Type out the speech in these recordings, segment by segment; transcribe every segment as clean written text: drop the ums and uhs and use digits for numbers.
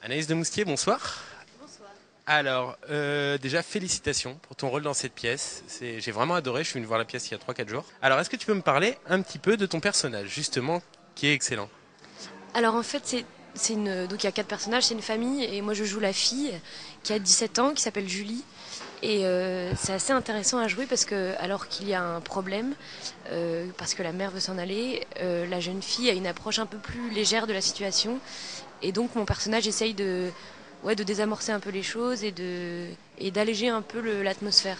Anaïs de Moustier, bonsoir. Bonsoir. Alors, déjà félicitations pour ton rôle dans cette pièce. J'ai vraiment adoré, je suis venu voir la pièce il y a 3 4 jours. Alors, est-ce que tu peux me parler un petit peu de ton personnage, justement, qui est excellent? Alors en fait, donc il y a quatre personnages, c'est une famille et moi je joue la fille qui a 17 ans, qui s'appelle Julie. Et c'est assez intéressant à jouer parce que alors qu'il y a un problème, parce que la mère veut s'en aller, la jeune fille a une approche un peu plus légère de la situation. Et donc mon personnage essaye de désamorcer un peu les choses et d'alléger un peu l'atmosphère.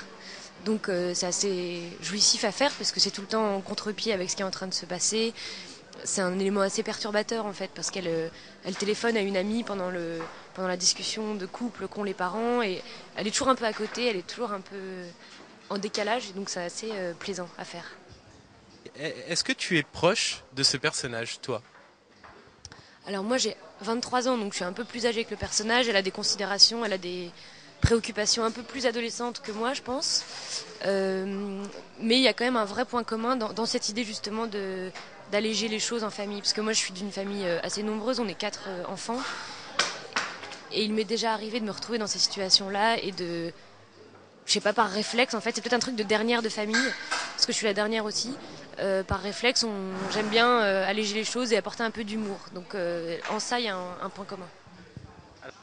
Donc c'est assez jouissif à faire parce que c'est tout le temps en contre-pied avec ce qui est en train de se passer. C'est un élément assez perturbateur en fait parce qu'elle téléphone à une amie pendant la discussion de couple qu'ont les parents et elle est toujours un peu à côté, elle est toujours un peu en décalage et donc c'est assez plaisant à faire. Est-ce que tu es proche de ce personnage, toi? Alors moi j'ai 23 ans donc je suis un peu plus âgée que le personnage, elle a des considérations, elle a des préoccupations un peu plus adolescentes que moi je pense. Mais il y a quand même un vrai point commun dans cette idée justement d'alléger les choses en famille. Parce que moi je suis d'une famille assez nombreuse, on est quatre enfants. Et il m'est déjà arrivé de me retrouver dans ces situations-là et je sais pas, par réflexe en fait, c'est peut-être un truc de dernière de famille, parce que je suis la dernière aussi. Par réflexe, j'aime bien alléger les choses et apporter un peu d'humour. Donc en ça, il y a un point commun.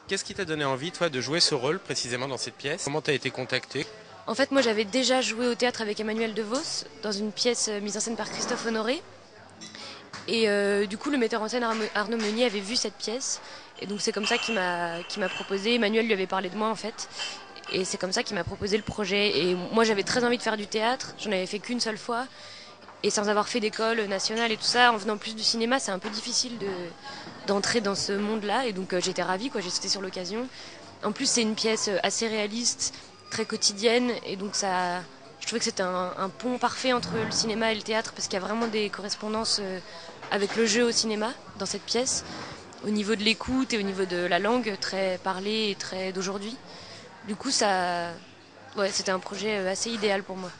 Qu'est-ce qui t'a donné envie, toi, de jouer ce rôle précisément dans cette pièce? Comment t'as été contacté? En fait, moi, j'avais déjà joué au théâtre avec Emmanuel DeVos dans une pièce mise en scène par Christophe Honoré. Et du coup, le metteur en scène Arnaud Meunier avait vu cette pièce. Et donc, c'est comme ça qu'il m'a proposé. Emmanuel lui avait parlé de moi, en fait. Et c'est comme ça qu'il m'a proposé le projet. Et moi, j'avais très envie de faire du théâtre. J'en avais fait qu'une seule fois. Et sans avoir fait d'école nationale et tout ça, en venant plus du cinéma, c'est un peu difficile d'entrer dans ce monde-là. Et donc, j'étais ravie, quoi. J'ai sauté sur l'occasion. En plus, c'est une pièce assez réaliste, très quotidienne. Et donc, je trouvais que c'était un pont parfait entre le cinéma et le théâtre parce qu'il y a vraiment des correspondances avec le jeu au cinéma dans cette pièce, au niveau de l'écoute et au niveau de la langue très parlée et très d'aujourd'hui. Du coup, ouais, c'était un projet assez idéal pour moi.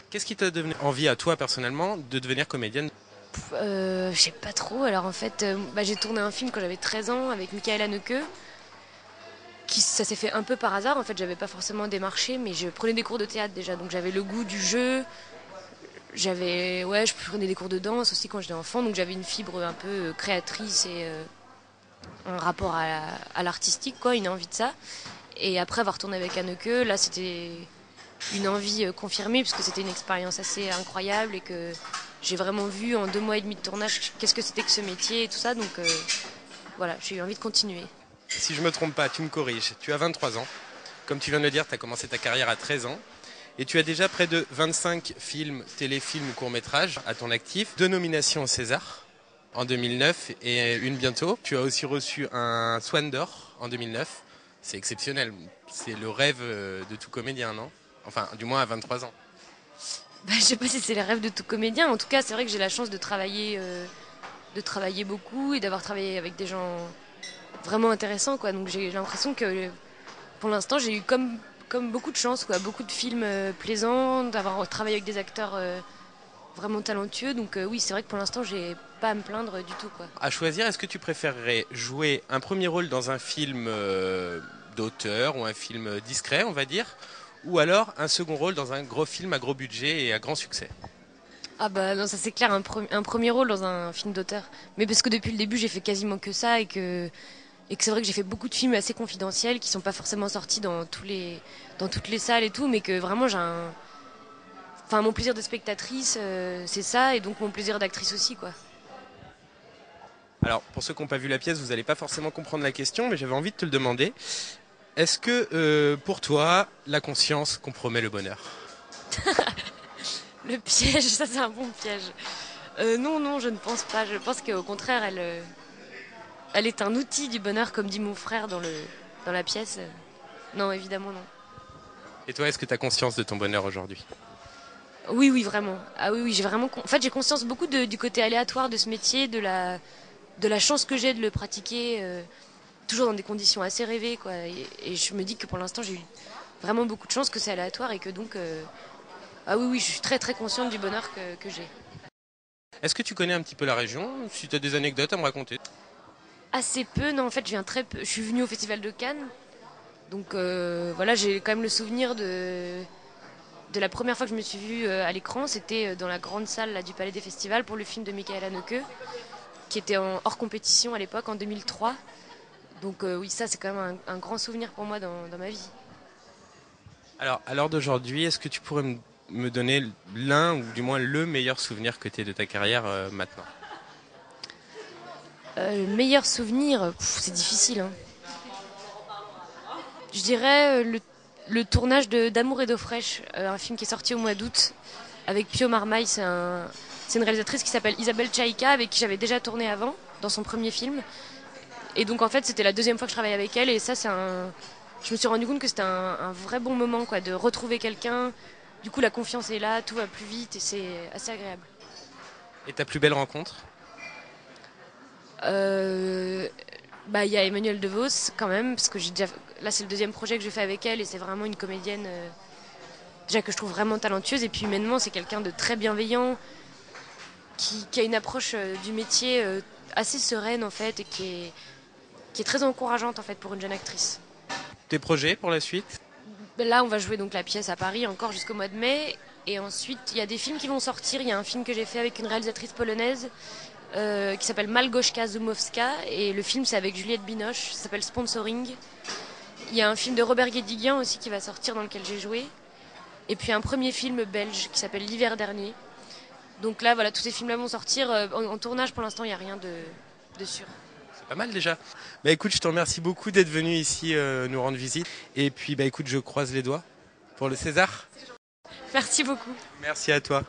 Qu'est-ce qui t'a donné envie à toi, personnellement, de devenir comédienne? Je sais pas trop. Alors en fait, j'ai tourné un film quand j'avais 13 ans avec Michael Haneke. Ça s'est fait un peu par hasard. En fait, j'avais pas forcément démarché, mais je prenais des cours de théâtre déjà, donc j'avais le goût du jeu. Je prenais des cours de danse aussi quand j'étais enfant, donc j'avais une fibre un peu créatrice et un rapport à l'artistique, quoi, une envie de ça. Et après avoir tourné avec Anneke, là c'était une envie confirmée, puisque c'était une expérience assez incroyable et que j'ai vraiment vu en 2 mois et demi de tournage qu'est-ce que c'était que ce métier et tout ça, donc voilà, j'ai eu envie de continuer. Si je me trompe pas, tu me corriges. Tu as 23 ans. Comme tu viens de le dire, tu as commencé ta carrière à 13 ans. Et tu as déjà près de 25 films, téléfilms ou courts-métrages à ton actif. 2 nominations au César en 2009 et une bientôt. Tu as aussi reçu un Swan d'Or en 2009. C'est exceptionnel. C'est le rêve de tout comédien, non? Enfin, du moins à 23 ans. Je sais pas si c'est le rêve de tout comédien, en tout cas c'est vrai que j'ai la chance de travailler beaucoup et d'avoir travaillé avec des gens vraiment intéressants, quoi. Donc j'ai l'impression que pour l'instant j'ai eu comme beaucoup de chance, quoi, beaucoup de films plaisants, d'avoir travaillé avec des acteurs vraiment talentueux. Donc oui, c'est vrai que pour l'instant, j'ai pas à me plaindre du tout, quoi. À choisir, est-ce que tu préférerais jouer un premier rôle dans un film d'auteur ou un film discret, on va dire, ou alors un second rôle dans un gros film à gros budget et à grand succès? Ah bah non, ça c'est clair, un premier rôle dans un film d'auteur. Mais parce que depuis le début, j'ai fait quasiment que ça et que c'est vrai que j'ai fait beaucoup de films assez confidentiels qui sont pas forcément sortis dans toutes les salles et tout, mais que vraiment enfin mon plaisir de spectatrice, c'est ça, et donc mon plaisir d'actrice aussi, quoi. Alors, pour ceux qui n'ont pas vu la pièce, vous n'allez pas forcément comprendre la question, mais j'avais envie de te le demander. Est-ce que, pour toi, la conscience compromet le bonheur? Le piège, ça c'est un bon piège. Non, non, je ne pense pas. Je pense qu'au contraire, elle est un outil du bonheur, comme dit mon frère dans la pièce. Non, évidemment non. Et toi, est-ce que tu as conscience de ton bonheur aujourd'hui? Oui, oui, vraiment. Ah oui, oui, j'ai vraiment. En fait, j'ai conscience beaucoup du côté aléatoire de ce métier, de la chance que j'ai de le pratiquer, toujours dans des conditions assez rêvées, quoi. Et je me dis que pour l'instant, j'ai eu vraiment beaucoup de chance, que c'est aléatoire et que donc. Ah oui, oui, je suis très très consciente du bonheur que j'ai. Est-ce que tu connais un petit peu la région? Si tu as des anecdotes à me raconter. Assez peu, non, en fait, je viens très peu. Je suis venue au Festival de Cannes, donc voilà, j'ai quand même le souvenir de la première fois que je me suis vue à l'écran. C'était dans la grande salle là, du Palais des Festivals pour le film de Michael Haneke, qui était hors compétition à l'époque, en 2003. Donc oui, ça, c'est quand même un grand souvenir pour moi dans ma vie. Alors, à l'heure d'aujourd'hui, est-ce que tu pourrais me donner l'un ou du moins le meilleur souvenir que tu aies de ta carrière maintenant? Le meilleur souvenir, c'est difficile, hein. Je dirais le tournage d'Amour et d'eau fraîche, un film qui est sorti au mois d'août avec Pio Marmaille. C'est une réalisatrice qui s'appelle Isabelle Chaïka, avec qui j'avais déjà tourné avant, dans son premier film. Et donc en fait, c'était la deuxième fois que je travaillais avec elle. Et ça, je me suis rendu compte que c'était un vrai bon moment, quoi, de retrouver quelqu'un. Du coup, la confiance est là, tout va plus vite et c'est assez agréable. Et ta plus belle rencontre? Bah, il y a Emmanuelle DeVos quand même, parce que là c'est le deuxième projet que je fais avec elle et c'est vraiment une comédienne déjà que je trouve vraiment talentueuse, et puis humainement c'est quelqu'un de très bienveillant, qui a une approche du métier assez sereine en fait, et qui est très encourageante en fait pour une jeune actrice. Tes projets pour la suite? Là on va jouer donc la pièce à Paris encore jusqu'au mois de mai, et ensuite il y a des films qui vont sortir. Il y a un film que j'ai fait avec une réalisatrice polonaise qui s'appelle Malgorzata Zumowska, et le film c'est avec Juliette Binoche, ça s'appelle Sponsoring. Il y a un film de Robert Guédiguian aussi qui va sortir, dans lequel j'ai joué, et puis un premier film belge qui s'appelle L'hiver dernier. Donc là voilà, tous ces films là vont sortir en tournage. Pour l'instant il n'y a rien de sûr. C'est pas mal déjà. Bah écoute, je te remercie beaucoup d'être venu ici nous rendre visite. Et puis bah écoute, je croise les doigts pour le César. Merci beaucoup. Merci à toi.